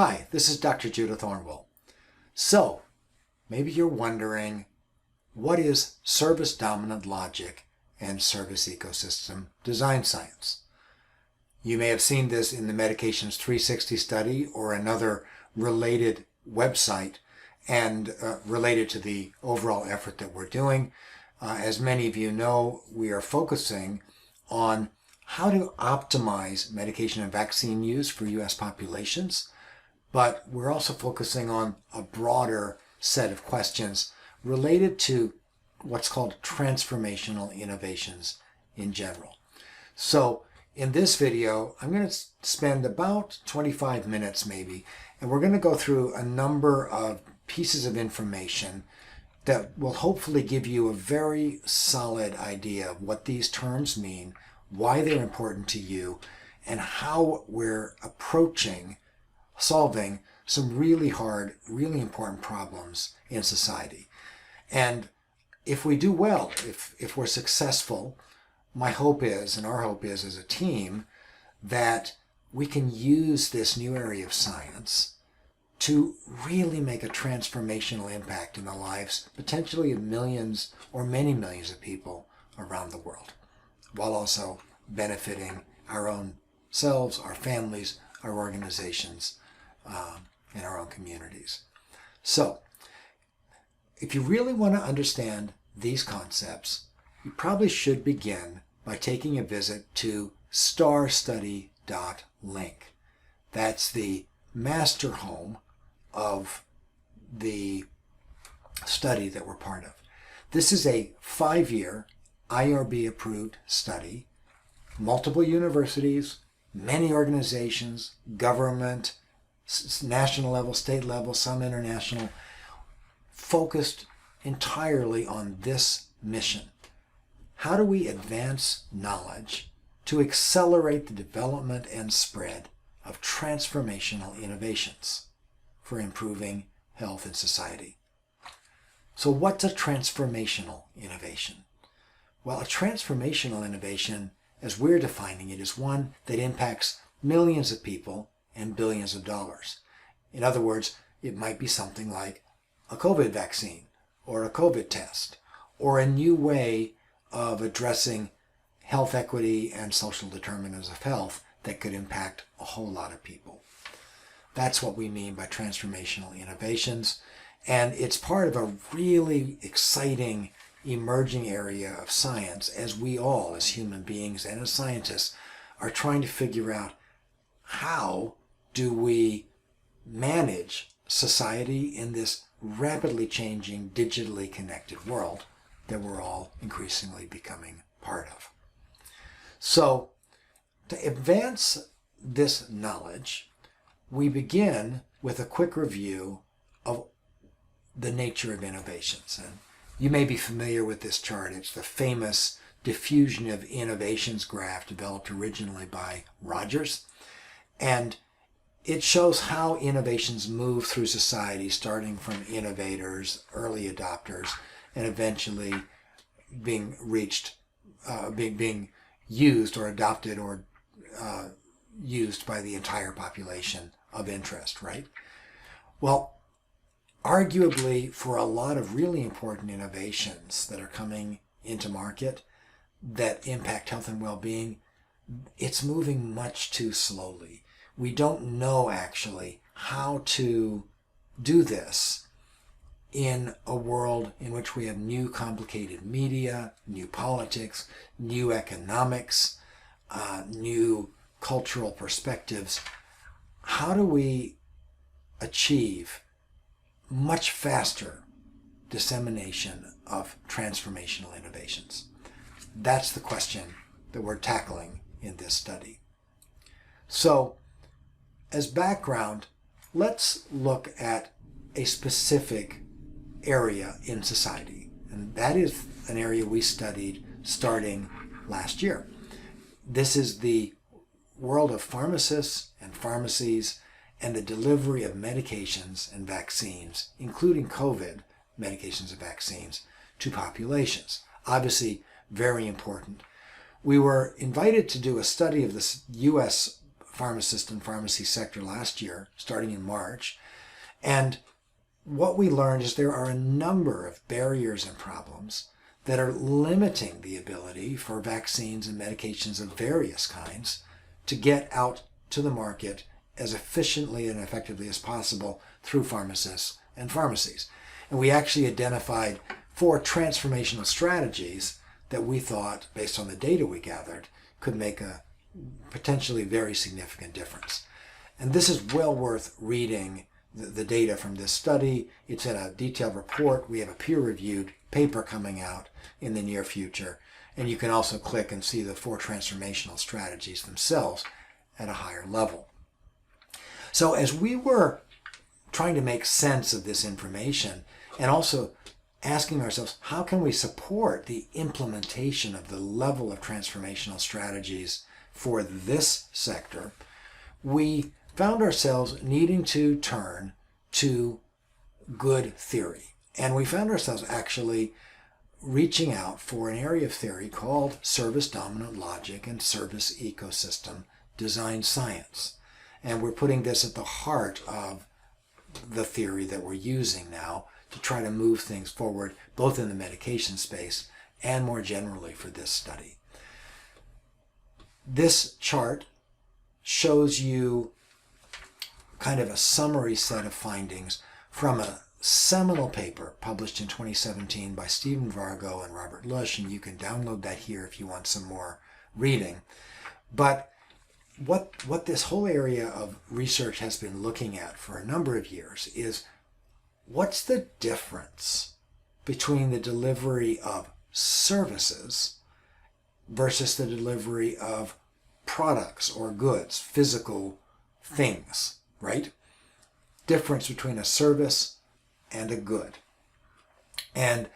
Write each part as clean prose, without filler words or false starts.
Hi, this is Dr. Judah Thornwell. So, maybe you're wondering, what is service dominant logic and service ecosystem design science? You may have seen this in the Medications 360 study or another related website and related to the overall effort that we're doing. As many of you know, we are focusing on how to optimize medication and vaccine use for U.S. populations, but we're also focusing on a broader set of questions related to what's called transformational innovations in general. So in this video, I'm going to spend about 25 minutes maybe, and we're going to go through a number of pieces of information that will hopefully give you a very solid idea of what these terms mean, why they're important to you, and how we're approaching solving some really hard, really important problems in society. And if we do well, if we're successful, my hope is, and our hope is as a team, that we can use this new area of science to really make a transformational impact in the lives, potentially of millions or many millions of people around the world, while also benefiting our own selves, our families, our organizations, in our own communities. So, if you really want to understand these concepts, you probably should begin by taking a visit to starstudy.link. That's the master home of the study that we're part of. This is a 5-year IRB-approved study, multiple universities, many organizations, government, national level, state level, some international, focused entirely on this mission. How do we advance knowledge to accelerate the development and spread of transformational innovations for improving health in society? So what's a transformational innovation? Well, a transformational innovation, as we're defining it, is one that impacts millions of people and billions of dollars. In other words, it might be something like a COVID vaccine or a COVID test or a new way of addressing health equity and social determinants of health that could impact a whole lot of people. That's what we mean by transformational innovations, and it's part of a really exciting emerging area of science as we all, as human beings and as scientists, are trying to figure out how do we manage society in this rapidly changing, digitally connected world that we're all increasingly becoming part of. So, to advance this knowledge, we begin with a quick review of the nature of innovations. And you may be familiar with this chart. It's the famous diffusion of innovations graph developed originally by Rogers. And it shows how innovations move through society, starting from innovators, early adopters, and eventually being reached, being used or adopted or used by the entire population of interest, right? Well, arguably for a lot of really important innovations that are coming into market that impact health and well-being, it's moving much too slowly. We don't know actually how to do this in a world in which we have new complicated media, new politics, new economics, new cultural perspectives. How do we achieve much faster dissemination of transformational innovations? That's the question that we're tackling in this study. So, as background, let's look at a specific area in society. And that is an area we studied starting last year. This is the world of pharmacists and pharmacies and the delivery of medications and vaccines, including COVID medications and vaccines, to populations. Obviously, very important. We were invited to do a study of this U.S. pharmacist and pharmacy sector last year, starting in March. And what we learned is there are a number of barriers and problems that are limiting the ability for vaccines and medications of various kinds to get out to the market as efficiently and effectively as possible through pharmacists and pharmacies. And we actually identified 4 transformational strategies that we thought, based on the data we gathered, could make a potentially very significant difference. And this is well worth reading the data from this study. It's in a detailed report. We have a peer-reviewed paper coming out in the near future. And you can also click and see the 4 transformational strategies themselves at a higher level. So as we were trying to make sense of this information and also asking ourselves, how can we support the implementation of the level of transformational strategies for this sector, we found ourselves needing to turn to good theory. And we found ourselves actually reaching out for an area of theory called service dominant logic and service ecosystem design science. And we're putting this at the heart of the theory that we're using now to try to move things forward, both in the medication space and more generally for this study. This chart shows you kind of a summary set of findings from a seminal paper published in 2017 by Stephen Vargo and Robert Lush, and you can download that here if you want some more reading. But what this whole area of research has been looking at for a number of years is, what's the difference between the delivery of services versus the delivery of products or goods, physical things, right? Difference between a service and a good. And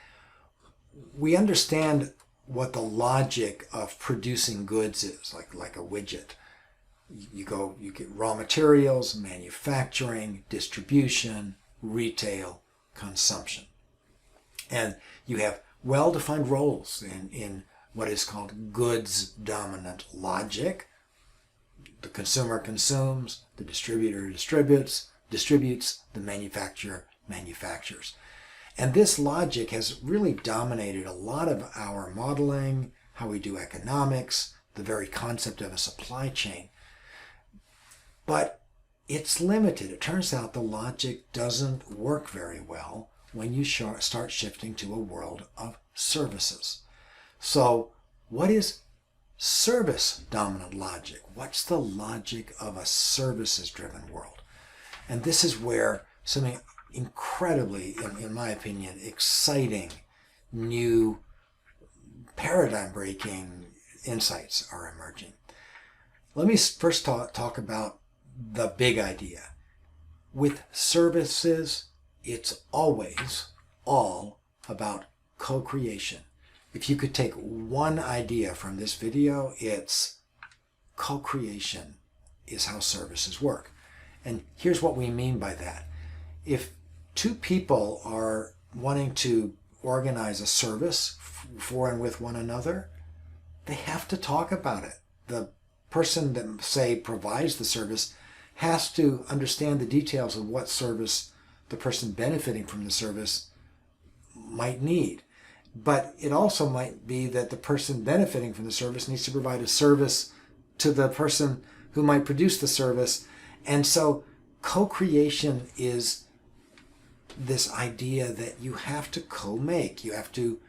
we understand what the logic of producing goods is, like a widget. You get raw materials, manufacturing, distribution, retail, consumption. And you have well-defined roles in what is called goods dominant logic. The consumer consumes, the distributor distributes, the manufacturer manufactures. And this logic has really dominated a lot of our modeling, how we do economics, the very concept of a supply chain. But it's limited. It turns out the logic doesn't work very well when you start shifting to a world of services. So what is service dominant logic? What's the logic of a services driven world? And this is where something incredibly, in my opinion, exciting, new, paradigm-breaking insights are emerging. Let me first talk about the big idea. With services, it's always all about co-creation. If you could take one idea from this video, it's co-creation is how services work. And here's what we mean by that. If 2 people are wanting to organize a service for and with one another, they have to talk about it. The person that, say, provides the service has to understand the details of what service the person benefiting from the service might need. But it also might be that the person benefiting from the service needs to provide a service to the person who might produce the service. And so co-creation is this idea that you have to co-make, you have to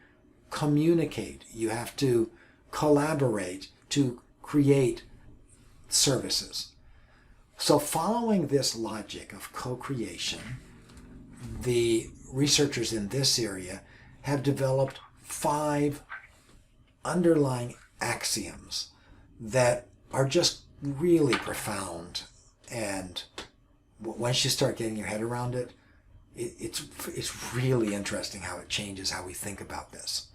communicate, you have to collaborate to create services. So following this logic of co-creation, the researchers in this area have developed 5 underlying axioms that are just really profound. And once you start getting your head around it, it's really interesting how it changes how we think about this.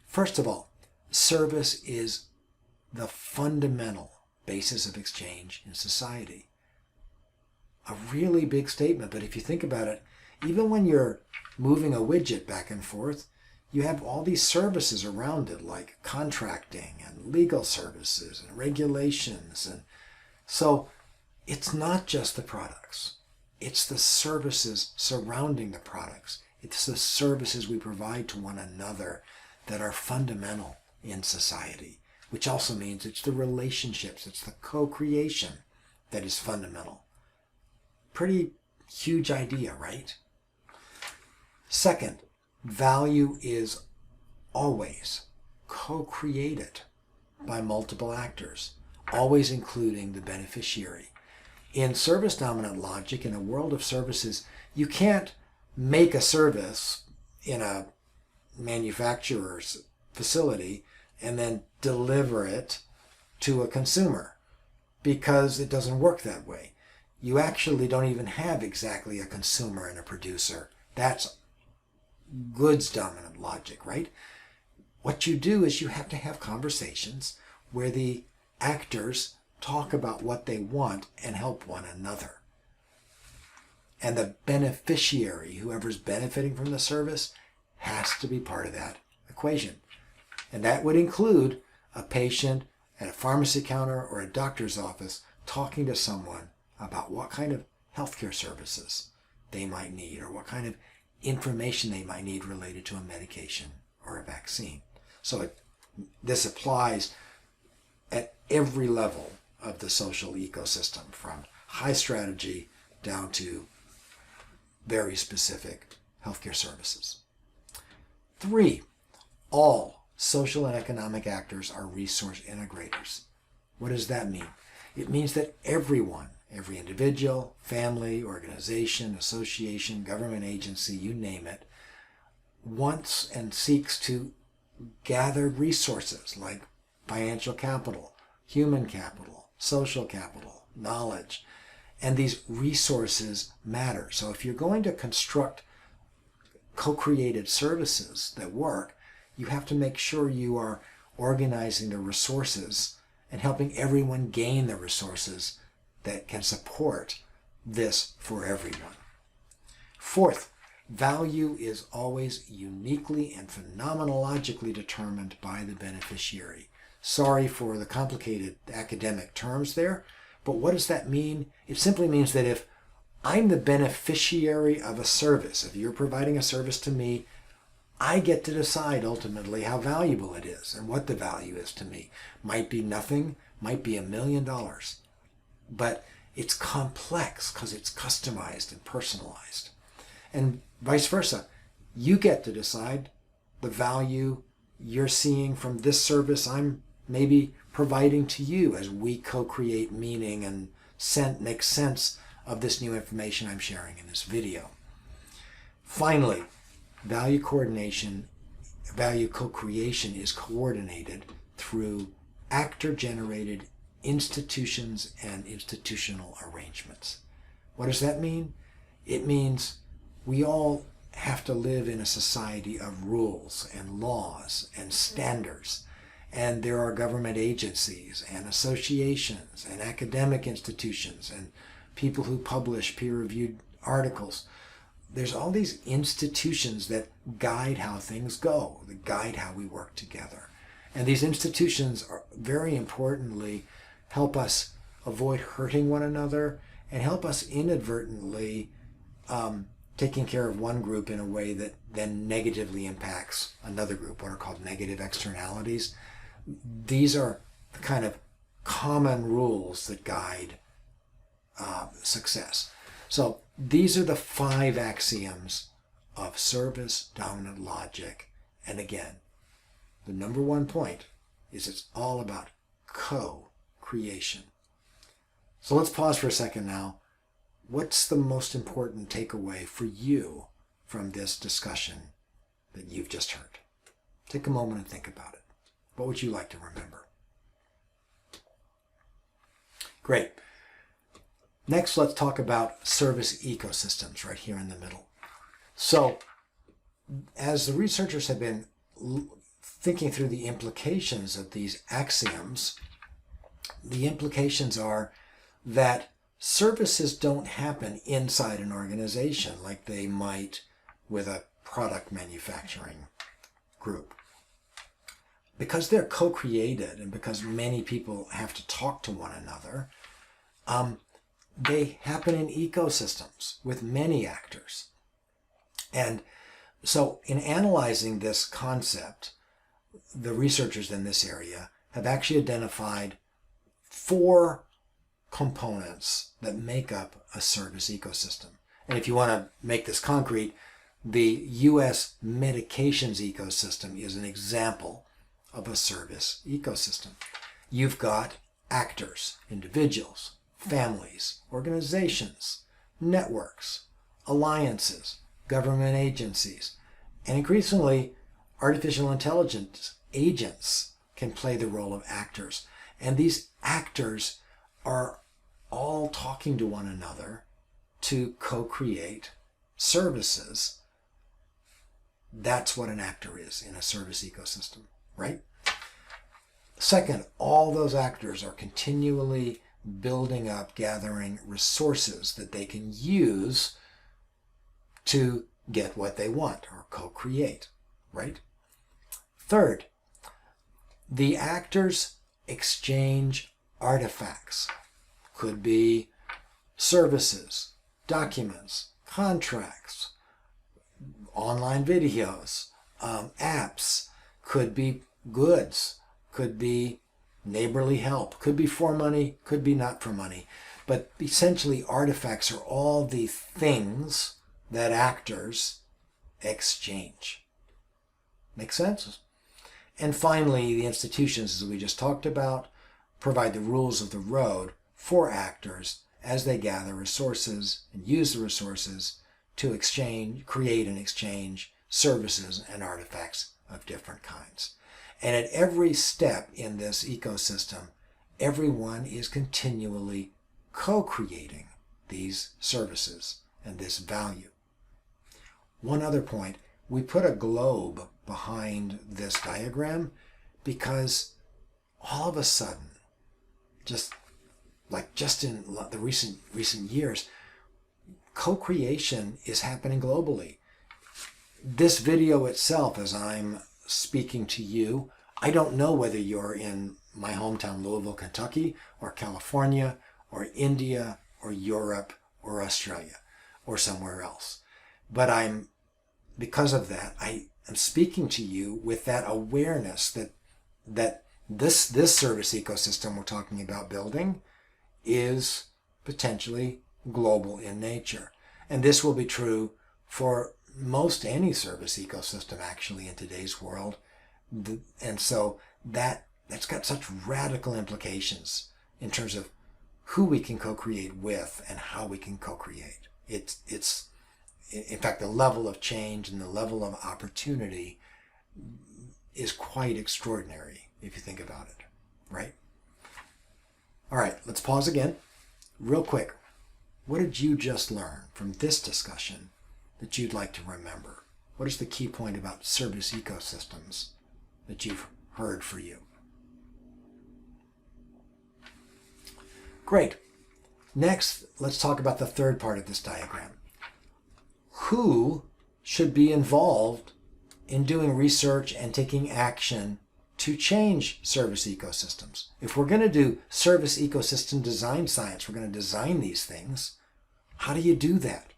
First of all, service is the fundamental basis of exchange in society. A really big statement, but if you think about it, even when you're moving a widget back and forth, you have all these services around it, like contracting and legal services and regulations and So it's not just the products. It's the services surrounding the products. It's the services we provide to one another that are fundamental in society, which also means it's the relationships, it's the co-creation that is fundamental. Pretty huge idea, right? Second, value is always co-created by multiple actors, always including the beneficiary. In service-dominant logic, in a world of services, you can't make a service in a manufacturer's facility and then deliver it to a consumer, because it doesn't work that way. You actually don't even have exactly a consumer and a producer. That's goods-dominant logic, right? What you do is you have to have conversations where the actors talk about what they want and help one another. And the beneficiary, whoever's benefiting from the service, has to be part of that equation. And that would include a patient at a pharmacy counter or a doctor's office talking to someone about what kind of healthcare services they might need or what kind of information they might need related to a medication or a vaccine. So this applies at every level of the social ecosystem, from high strategy down to very specific healthcare services. 3, all social and economic actors are resource integrators. What does that mean? It means that everyone, every individual, family, organization, association, government agency, you name it, wants and seeks to gather resources like financial capital, human capital, social capital, knowledge. And these resources matter. So if you're going to construct co-created services that work, you have to make sure you are organizing the resources and helping everyone gain the resources that can support this for everyone. 4th, value is always uniquely and phenomenologically determined by the beneficiary. Sorry for the complicated academic terms there, but what does that mean? It simply means that if I'm the beneficiary of a service, if you're providing a service to me, I get to decide ultimately how valuable it is and what the value is to me. Might be nothing, might be $1 million, but it's complex because it's customized and personalized. And vice versa, you get to decide the value you're seeing from this service I'm maybe providing to you as we co-create meaning and make sense of this new information I'm sharing in this video. Finally, value co-creation is coordinated through actor-generated institutions and institutional arrangements. What does that mean? It means we all have to live in a society of rules and laws and standards. And there are government agencies and associations and academic institutions and people who publish peer-reviewed articles. There's all these institutions that guide how things go, that guide how we work together. And these institutions are very importantly help us avoid hurting one another and help us inadvertently taking care of one group in a way that then negatively impacts another group, what are called negative externalities. These are the kind of common rules that guide success. So these are the 5 axioms of service-dominant logic. And again, the number one point is it's all about co-creation. So let's pause for a second now. What's the most important takeaway for you from this discussion that you've just heard? Take a moment and think about it. What would you like to remember? Great. Next, let's talk about service ecosystems right here in the middle. So, as the researchers have been thinking through the implications of these axioms, the implications are that services don't happen inside an organization like they might with a product manufacturing group. Because they're co-created and because many people have to talk to one another, they happen in ecosystems with many actors. And so in analyzing this concept, the researchers in this area have actually identified 4 components that make up a service ecosystem. And if you want to make this concrete, the U.S. medications ecosystem is an example of a service ecosystem. You've got actors, individuals, families, organizations, networks, alliances, government agencies, and increasingly artificial intelligence agents can play the role of actors. And these actors are all talking to one another to co-create services. That's what an actor is in a service ecosystem, right? Second, all those actors are continually building up, gathering resources that they can use to get what they want or co-create, right? Third, the actors exchange artifacts. Could be services, documents, contracts, online videos, apps, could be goods, could be neighborly help, could be for money, could be not for money. But essentially artifacts are all the things that actors exchange. Make sense? And finally, the institutions, as we just talked about, provide the rules of the road for actors as they gather resources and use the resources to exchange, create and exchange services and artifacts of different kinds. And at every step in this ecosystem, everyone is continually co-creating these services and this value. One other point, we put a globe behind this diagram because all of a sudden, just in the recent years, co-creation is happening globally. This video itself, as I'm speaking to you, I don't know whether you're in my hometown, Louisville, Kentucky, or California, or India, or Europe, or Australia, or somewhere else. But because of that, I am speaking to you with that awareness that this service ecosystem we're talking about building is potentially global in nature. And this will be true for most any service ecosystem actually in today's world. And so that's got such radical implications in terms of who we can co-create with and how we can co-create. It's in fact, the level of change and the level of opportunity is quite extraordinary if you think about it, right? All right, let's pause again. Real quick, what did you just learn from this discussion that you'd like to remember? What is the key point about service ecosystems that you've heard for you? Great. Next, let's talk about the third part of this diagram. Who should be involved in doing research and taking action to change service ecosystems? If we're going to do service ecosystem design science, we're going to design these things, how do you do that?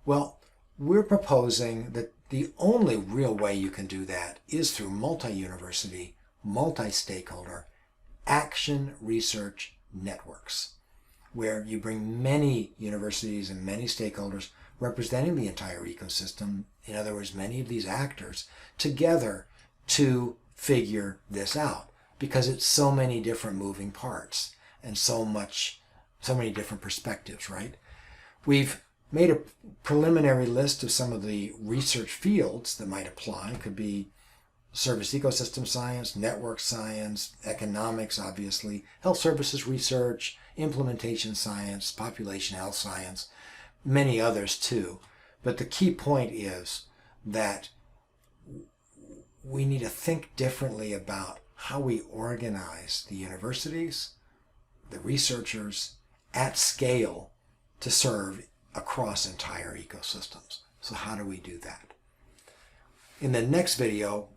Well, we're proposing that the only real way you can do that is through multi-university, multi-stakeholder action research networks, where you bring many universities and many stakeholders representing the entire ecosystem, in other words, many of these actors, together to figure this out, because it's so many different moving parts and so many different perspectives, right? We've made a preliminary list of some of the research fields that might apply. It could be service ecosystem science, network science, economics, obviously, health services research, implementation science, population health science, many others too. But the key point is that we need to think differently about how we organize the universities, the researchers at scale to serve across entire ecosystems. So how do we do that? In the next video,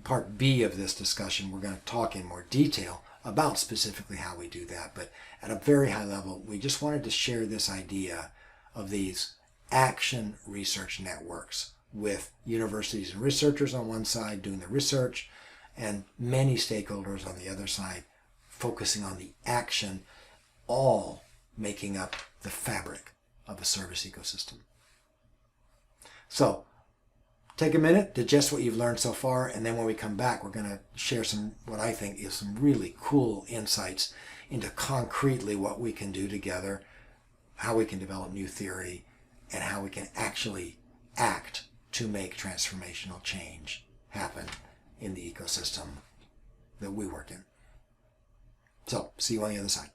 part B of this discussion, we're going to talk in more detail about specifically how we do that. But at a very high level, we just wanted to share this idea of these action research networks with universities and researchers on one side doing the research and many stakeholders on the other side focusing on the action, all making up the fabric of a service ecosystem. So take a minute, digest what you've learned so far, and then when we come back, we're going to share some, what I think is some really cool insights into concretely what we can do together, how we can develop new theory, and how we can actually act to make transformational change happen in the ecosystem that we work in. So, see you on the other side.